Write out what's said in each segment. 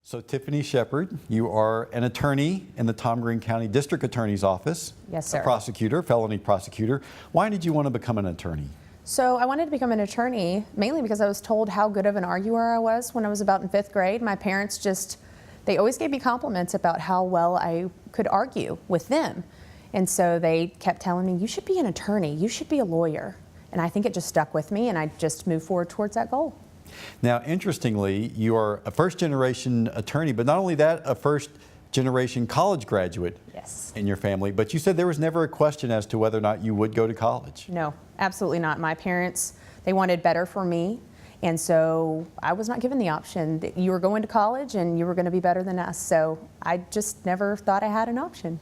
So Tiffany Sheppard, you are an attorney in the Tom Green County District Attorney's Office. Yes, sir. A prosecutor, felony prosecutor. Why did you want to become an attorney? So I wanted to become an attorney mainly because I was told how good of an arguer I was when I was about in 5th grade. My parents they always gave me compliments about how well I could argue with them. And so they kept telling me, you should be an attorney, you should be a lawyer. And I think it just stuck with me and I just moved forward towards that goal. Now, interestingly, you are a first-generation attorney, but not only that, a first-generation college graduate in your family. But you said there was never a question as to whether or not you would go to college. No, absolutely not. My parents, they wanted better for me. And so I was not given the option that you were going to college and you were going to be better than us. So I just never thought I had an option.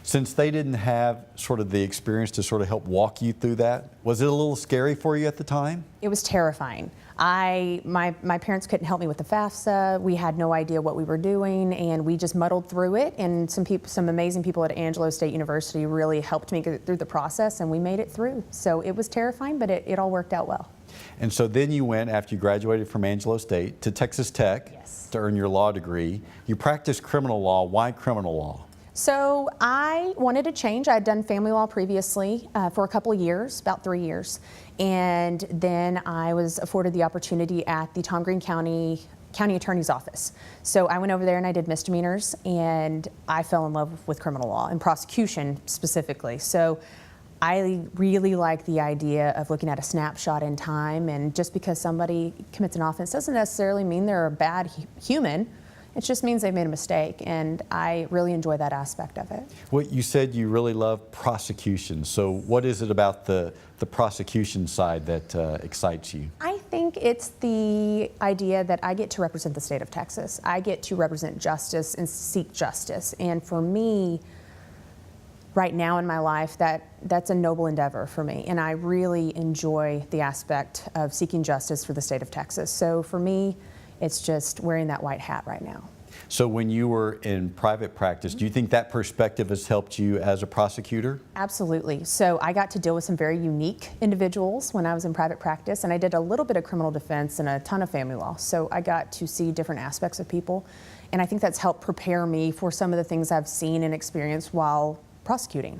Since they didn't have sort of the experience to sort of help walk you through that, was it a little scary for you at the time? It was terrifying. My parents couldn't help me with the FAFSA. We had no idea what we were doing, and we just muddled through it. And some amazing people at Angelo State University really helped me get through the process, and we made it through. So it was terrifying, but it all worked out well. And so then you went, after you graduated from Angelo State, to Texas Tech to earn your law degree. You practiced criminal law. Why criminal law? So I wanted to change. I had done family law previously for a couple of years, about 3 years. And then I was afforded the opportunity at the Tom Green County Attorney's Office. So I went over there and I did misdemeanors, and I fell in love with criminal law and prosecution specifically. So I really like the idea of looking at a snapshot in time, and just because somebody commits an offense doesn't necessarily mean they're a bad human. It just means they've made a mistake, and I really enjoy that aspect of it. Well, you said you really love prosecution. So what is it about the prosecution side that excites you? I think it's the idea that I get to represent the state of Texas. I get to represent justice and seek justice. And for me, right now in my life, that's a noble endeavor for me. And I really enjoy the aspect of seeking justice for the state of Texas. So for me, it's just wearing that white hat right now. So when you were in private practice, do you think that perspective has helped you as a prosecutor? Absolutely. So I got to deal with some very unique individuals when I was in private practice, and I did a little bit of criminal defense and a ton of family law. So I got to see different aspects of people, and I think that's helped prepare me for some of the things I've seen and experienced while prosecuting.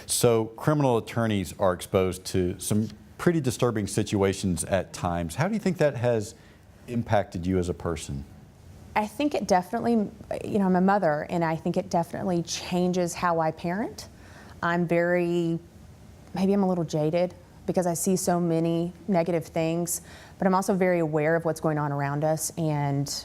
So criminal attorneys are exposed to some pretty disturbing situations at times. How do you think that has impacted you as a person? I think it definitely, I'm a mother, and I think it definitely changes how I parent. Maybe I'm a little jaded because I see so many negative things, but I'm also very aware of what's going on around us and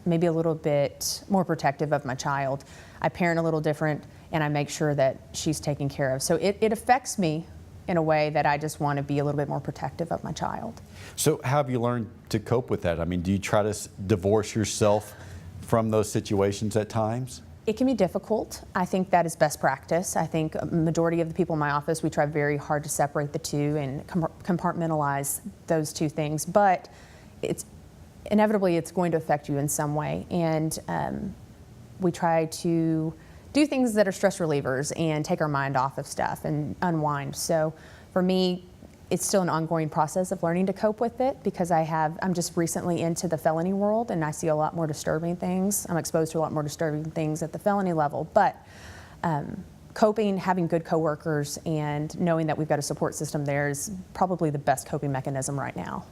maybe a little bit more protective of my child. I parent a little different, and I make sure that she's taken care of. So it affects me in a way that I just want to be a little bit more protective of my child. So how have you learned to cope with that? I mean, do you try to divorce yourself from those situations at times? It can be difficult. I think that is best practice. I think a majority of the people in my office, we try very hard to separate the two and compartmentalize those two things, but inevitably it's going to affect you in some way. And we try to do things that are stress relievers and take our mind off of stuff and unwind. So for me, it's still an ongoing process of learning to cope with it because I'm just recently into the felony world, and I see a lot more disturbing things. I'm exposed to a lot more disturbing things at the felony level, but coping, having good coworkers, and knowing that we've got a support system there is probably the best coping mechanism right now.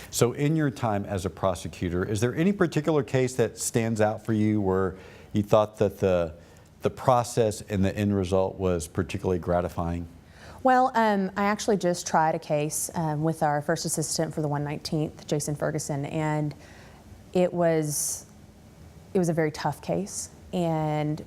So in your time as a prosecutor, is there any particular case that stands out for you where you thought that the process and the end result was particularly gratifying? Well, I actually just tried a case with our first assistant for the 119th, Jason Ferguson, and it was a very tough case, and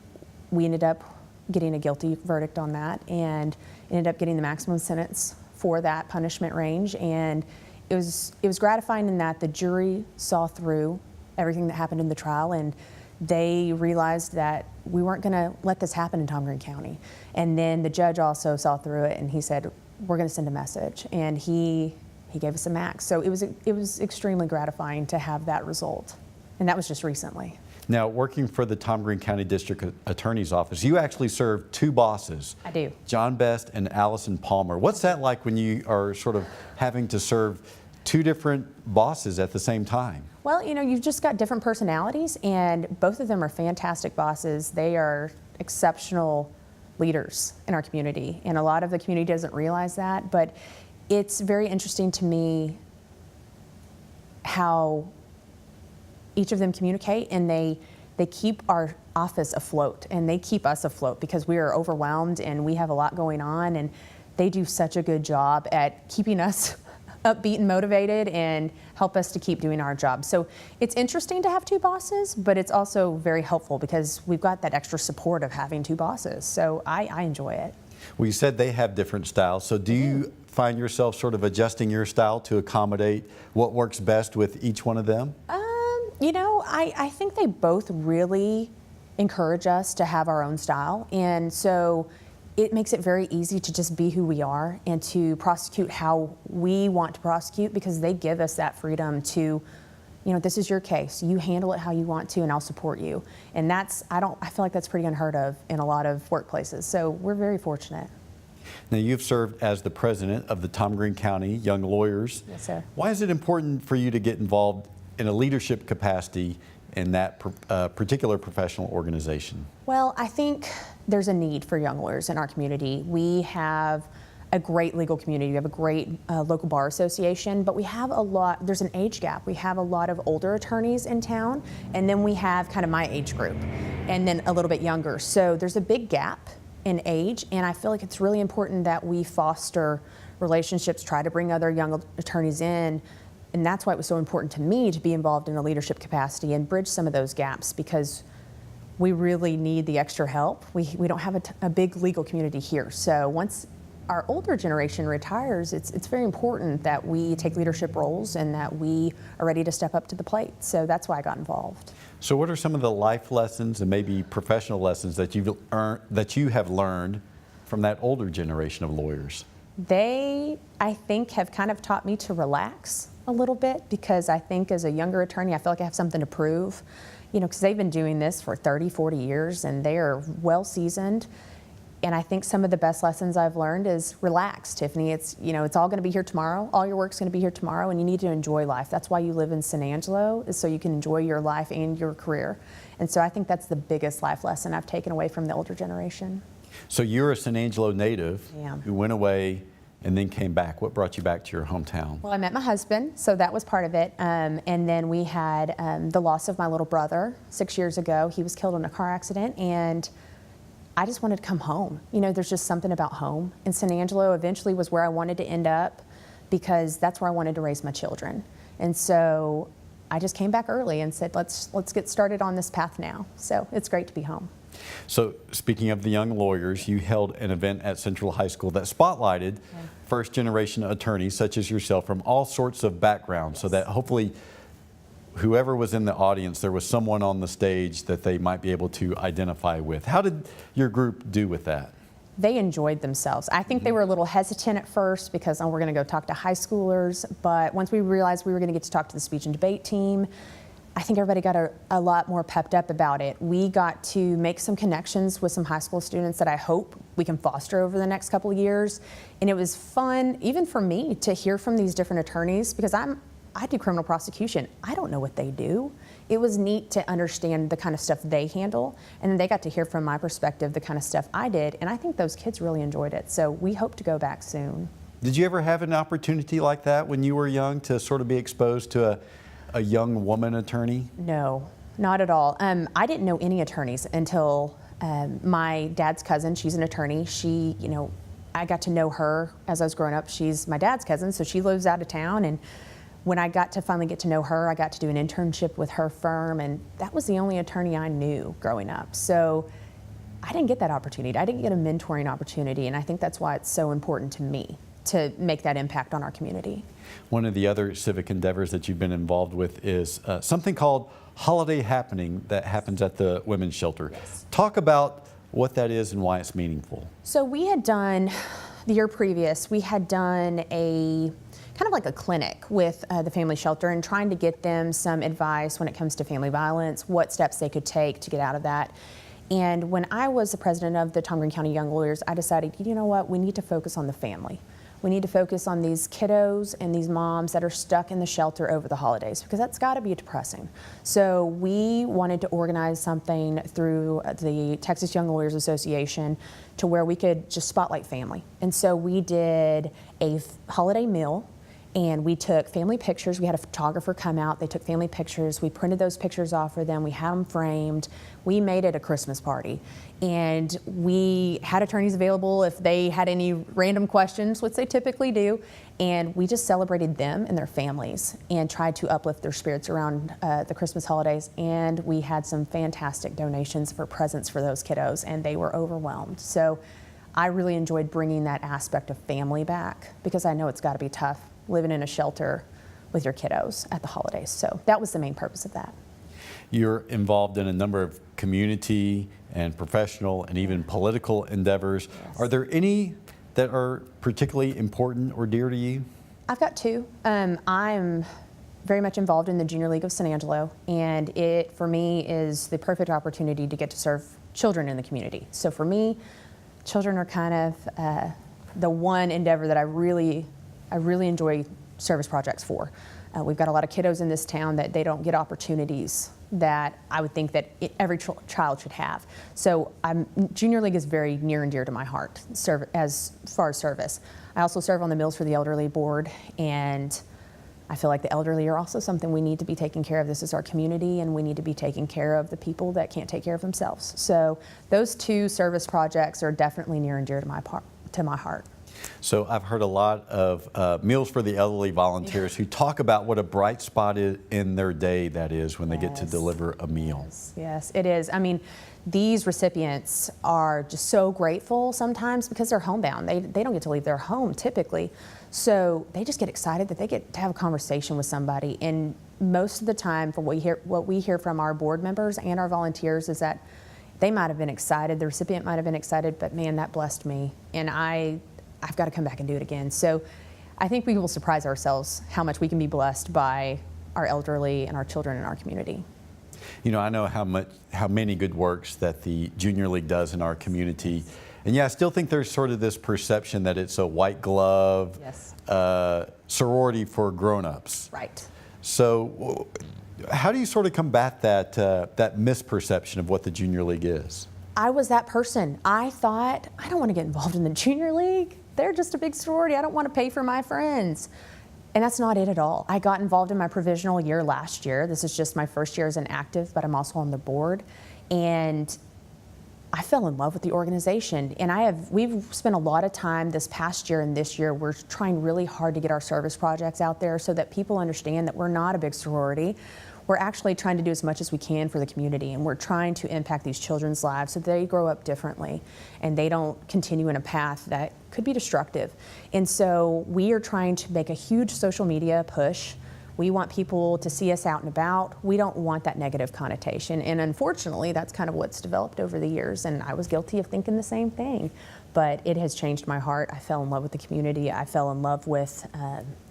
we ended up getting a guilty verdict on that and ended up getting the maximum sentence for that punishment range. And it was gratifying in that the jury saw through everything that happened in the trial, and they realized that we weren't going to let this happen in Tom Green County. And then the judge also saw through it, and he said, we're going to send a message. And he gave us a max. So it was extremely gratifying to have that result. And that was just recently. Now, working for the Tom Green County District Attorney's Office, you actually serve two bosses. I do. John Best and Allison Palmer. What's that like when you are sort of having to serve two different bosses at the same time? Well, you've just got different personalities, and both of them are fantastic bosses. They are exceptional leaders in our community, and a lot of the community doesn't realize that, but it's very interesting to me how each of them communicate, and they keep our office afloat, and they keep us afloat because we are overwhelmed and we have a lot going on, and they do such a good job at keeping us upbeat and motivated and help us to keep doing our job. So it's interesting to have two bosses, but it's also very helpful because we've got that extra support of having two bosses. So I enjoy it. Well, you said they have different styles. So do you find yourself sort of adjusting your style to accommodate what works best with each one of them? I think they both really encourage us to have our own style. And so it makes it very easy to just be who we are and to prosecute how we want to prosecute, because they give us that freedom to, this is your case. You handle it how you want to, and I'll support you. And I feel like that's pretty unheard of in a lot of workplaces. So we're very fortunate. Now, you've served as the president of the Tom Green County Young Lawyers. Yes, sir. Why is it important for you to get involved in a leadership capacity in that particular professional organization? Well, I think there's a need for young lawyers in our community. We have a great legal community. We have a great local bar association, but there's an age gap. We have a lot of older attorneys in town, and then we have kind of my age group, and then a little bit younger. So there's a big gap in age, and I feel like it's really important that we foster relationships, try to bring other young attorneys in. And that's why it was so important to me to be involved in a leadership capacity and bridge some of those gaps, because we really need the extra help. We don't have a big legal community here. So once our older generation retires, it's very important that we take leadership roles and that we are ready to step up to the plate. So that's why I got involved. So what are some of the life lessons and maybe professional lessons that you have learned from that older generation of lawyers? They, I think, have kind of taught me to relax a little bit, because I think as a younger attorney, I feel like I have something to prove, because they've been doing this for 30, 40 years and they are well seasoned. And I think some of the best lessons I've learned is relax, Tiffany. It's all going to be here tomorrow. All your work's going to be here tomorrow, and you need to enjoy life. That's why you live in San Angelo, is so you can enjoy your life and your career. And so I think that's the biggest life lesson I've taken away from the older generation. So you're a San Angelo native Yeah. who went away and then came back. What brought you back to your hometown? Well, I met my husband, so that was part of it. And then we had the loss of my little brother 6 years ago. He was killed in a car accident, and I just wanted to come home. There's just something about home. And San Angelo eventually was where I wanted to end up, because that's where I wanted to raise my children. And so I just came back early and said, let's get started on this path now. So it's great to be home. So speaking of the young lawyers, you held an event at Central High School that spotlighted first-generation attorneys such as yourself from all sorts of backgrounds, so that hopefully whoever was in the audience, there was someone on the stage that they might be able to identify with. How did your group do with that? They enjoyed themselves. I think they were a little hesitant at first because we're going to go talk to high schoolers, but once we realized we were going to get to talk to the speech and debate team, I think everybody got a lot more pepped up about it. We got to make some connections with some high school students that I hope we can foster over the next couple of years. And it was fun, even for me, to hear from these different attorneys, because I do criminal prosecution. I don't know what they do. It was neat to understand the kind of stuff they handle, and then they got to hear from my perspective the kind of stuff I did, and I think those kids really enjoyed it. So we hope to go back soon. Did you ever have an opportunity like that when you were young to sort of be exposed to a young woman attorney? No, not at all. I didn't know any attorneys until my dad's cousin. She's an attorney. She, I got to know her as I was growing up. She's my dad's cousin, so she lives out of town. And when I got to finally get to know her, I got to do an internship with her firm, and that was the only attorney I knew growing up. So I didn't get that opportunity. I didn't get a mentoring opportunity, and I think that's why it's so important to me to make that impact on our community. One of the other civic endeavors that you've been involved with is something called Holiday Happening that happens at the Women's Shelter. Yes. Talk about what that is and why it's meaningful. So we had done, the year previous, we had done a kind of like a clinic with the family shelter and trying to get them some advice when it comes to family violence, what steps they could take to get out of that. And when I was the president of the Tom Green County Young Lawyers, I decided, you know what, we need to focus on the family. We need to focus on these kiddos and these moms that are stuck in the shelter over the holidays, because that's got to be depressing. So we wanted to organize something through the Texas Young Lawyers Association to where we could just spotlight family. And so we did a holiday meal, and we took family pictures. We had a photographer come out. They took family pictures. We printed those pictures off for them. We had them framed. We made it a Christmas party. And we had attorneys available if they had any random questions, which they typically do. And we just celebrated them and their families and tried to uplift their spirits around the Christmas holidays. And we had some fantastic donations for presents for those kiddos, and they were overwhelmed. So I really enjoyed bringing that aspect of family back, because I know it's got to be tough living in a shelter with your kiddos at the holidays. So that was the main purpose of that. You're involved in a number of community and professional and even political endeavors. Yes. Are there any that are particularly important or dear to you? I've got two. I'm very much involved in the Junior League of San Angelo, and it, for me, is the perfect opportunity to get to serve children in the community. So for me, children are kind of the one endeavor that I really enjoy service projects for. We've got a lot of kiddos in this town that they don't get opportunities that I would think that every child should have. So Junior League is very near and dear to my heart as far as service. I also serve on the Meals for the Elderly board, and I feel like the elderly are also something we need to be taking care of. This is our community, and we need to be taking care of the people that can't take care of themselves. So those two service projects are definitely near and dear to my heart. So I've heard a lot of Meals for the Elderly volunteers who talk about what a bright spot in their day that is when they get to deliver a meal. Yes, it is. I mean, these recipients are just so grateful sometimes because they're homebound. They don't get to leave their home typically. So they just get excited that they get to have a conversation with somebody. And most of the time, from what we hear from our board members and our volunteers, is that they might have been excited, the recipient might have been excited, but man, that blessed me. And I've got to come back and do it again. So I think we will surprise ourselves how much we can be blessed by our elderly and our children in our community. You know, I know how many good works that the Junior League does in our community. And yeah, I still think there's sort of this perception that it's a white glove sorority for grown-ups. Right. So how do you sort of combat that misperception of what the Junior League is? I was that person. I thought, I don't want to get involved in the Junior League. They're just a big sorority. I don't want to pay for my friends. And that's not it at all. I got involved in my provisional year last year. This is just my first year as an active, but I'm also on the board. And I fell in love with the organization. And we've spent a lot of time this past year and this year. We're trying really hard to get our service projects out there so that people understand that we're not a big sorority. We're actually trying to do as much as we can for the community, and we're trying to impact these children's lives so they grow up differently and they don't continue in a path that could be destructive. And so we are trying to make a huge social media push. We want people to see us out and about. We don't want that negative connotation. And unfortunately, that's kind of what's developed over the years, and I was guilty of thinking the same thing. But it has changed my heart. I fell in love with the community. I fell in love with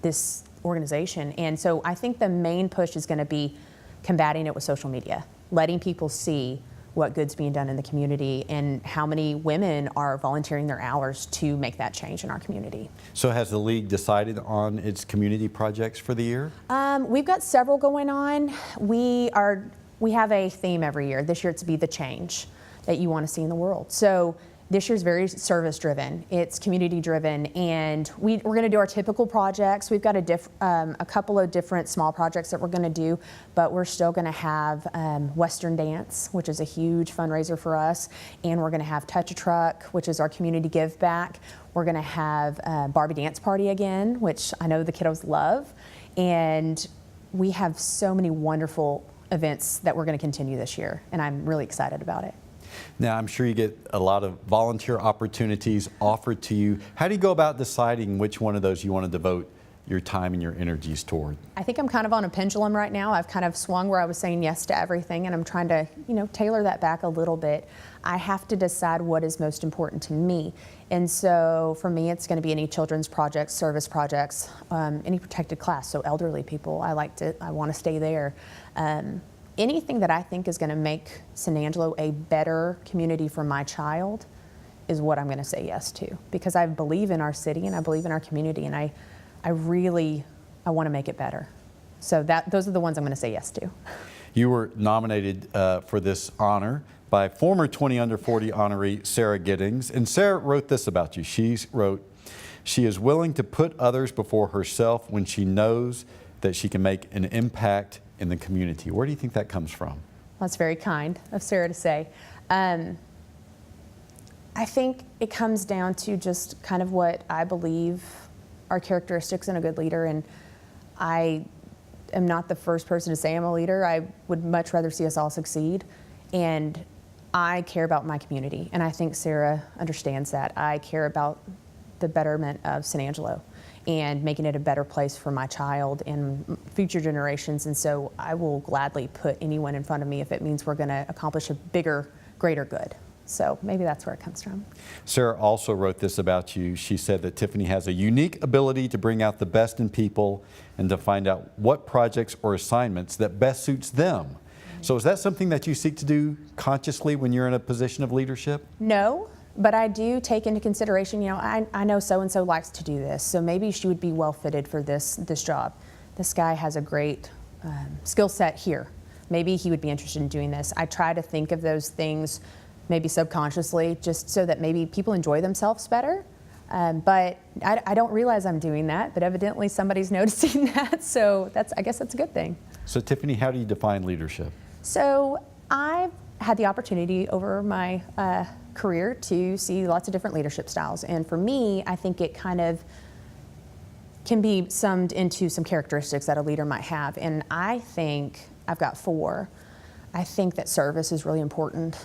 this organization. And so I think the main push is going to be combating it with social media, letting people see what good's being done in the community and how many women are volunteering their hours to make that change in our community. So has the league decided on its community projects for the year? We've got several going on. We have a theme every year. This year it's to be the change that you want to see in the world. So this year's very service driven. It's community driven, and we're going to do our typical projects. We've got a couple of different small projects that we're going to do, but we're still going to have Western Dance, which is a huge fundraiser for us, and we're going to have Touch a Truck, which is our community give back. We're going to have Barbie Dance Party again, which I know the kiddos love, and we have so many wonderful events that we're going to continue this year, and I'm really excited about it. Now, I'm sure you get a lot of volunteer opportunities offered to you. How do you go about deciding which one of those you want to devote your time and your energies toward? I think I'm kind of on a pendulum right now. I've kind of swung where I was saying yes to everything, and I'm trying to, tailor that back a little bit. I have to decide what is most important to me. And so for me, it's going to be any children's projects, service projects, any protected class. So elderly people, I want to stay there. Anything that I think is going to make San Angelo a better community for my child is what I'm going to say yes to, because I believe in our city and I believe in our community, and I want to make it better. So those are the ones I'm going to say yes to. You were nominated for this honor by former 20 under 40 honoree Sarah Giddings, and Sarah wrote this about you. She wrote, "She is willing to put others before herself when she knows that she can make an impact in the community." Where do you think that comes from? Well, that's very kind of Sarah to say. I think it comes down to just kind of what I believe are characteristics in a good leader, and I am not the first person to say I'm a leader. I would much rather see us all succeed, and I care about my community, and I think Sarah understands that. I care about the betterment of San Angelo and making it a better place for my child and future generations, and so I will gladly put anyone in front of me if it means we're going to accomplish a bigger, greater good. So maybe that's where it comes from. Sarah also wrote this about you. She said that Tiffany has a unique ability to bring out the best in people and to find out what projects or assignments that best suits them. So is that something that you seek to do consciously when you're in a position of leadership? No, but I do take into consideration, you know, I know so-and-so likes to do this, so maybe she would be well fitted for this job. This guy has a great skill set here. Maybe he would be interested in doing this. I try to think of those things maybe subconsciously, just so that maybe people enjoy themselves better. But I don't realize I'm doing that, but evidently somebody's noticing that, so I guess that's a good thing. So Tiffany, how do you define leadership? So I've had the opportunity over my career to see lots of different leadership styles, and for me, I think it kind of can be summed into some characteristics that a leader might have, and I think I've got 4. I think that service is really important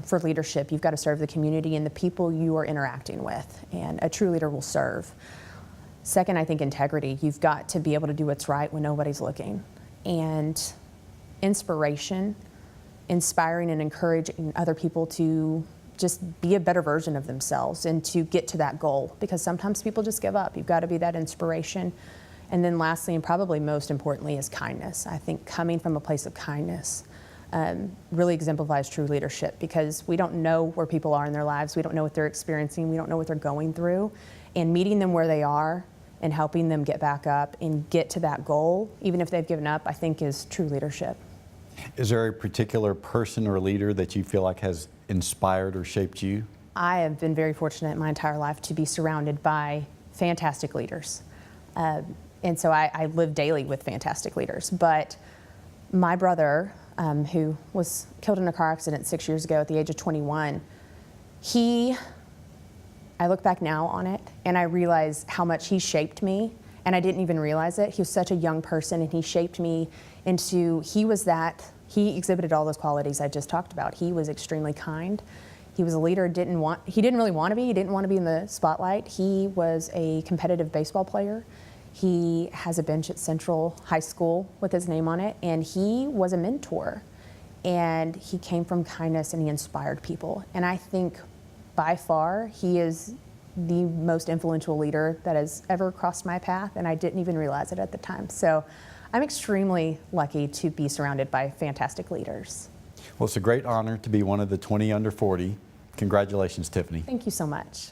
for leadership. You've got to serve the community and the people you are interacting with, and a true leader will serve. Second, I think integrity. You've got to be able to do what's right when nobody's looking. And inspiration, inspiring and encouraging other people to just be a better version of themselves and to get to that goal, because sometimes people just give up. You've got to be that inspiration. And then lastly, and probably most importantly, is kindness. I think coming from a place of kindness really exemplifies true leadership, because we don't know where people are in their lives. We don't know what they're experiencing. We don't know what they're going through. And meeting them where they are and helping them get back up and get to that goal, even if they've given up, I think is true leadership. Is there a particular person or leader that you feel like has inspired or shaped you? I have been very fortunate my entire life to be surrounded by fantastic leaders. And so I live daily with fantastic leaders. But my brother, who was killed in a car accident 6 years ago at the age of 21, I look back now on it and I realize how much he shaped me, and I didn't even realize it. He was such a young person, and he shaped me into, he exhibited all those qualities I just talked about. He was extremely kind. He was a leader, he didn't really want to be. He didn't want to be in the spotlight. He was a competitive baseball player. He has a bench at Central High School with his name on it, and he was a mentor. And he came from kindness, and he inspired people. And I think by far, he is the most influential leader that has ever crossed my path, and I didn't even realize it at the time. So I'm extremely lucky to be surrounded by fantastic leaders. Well, it's a great honor to be one of the 20 under 40. Congratulations, Tiffany. Thank you so much.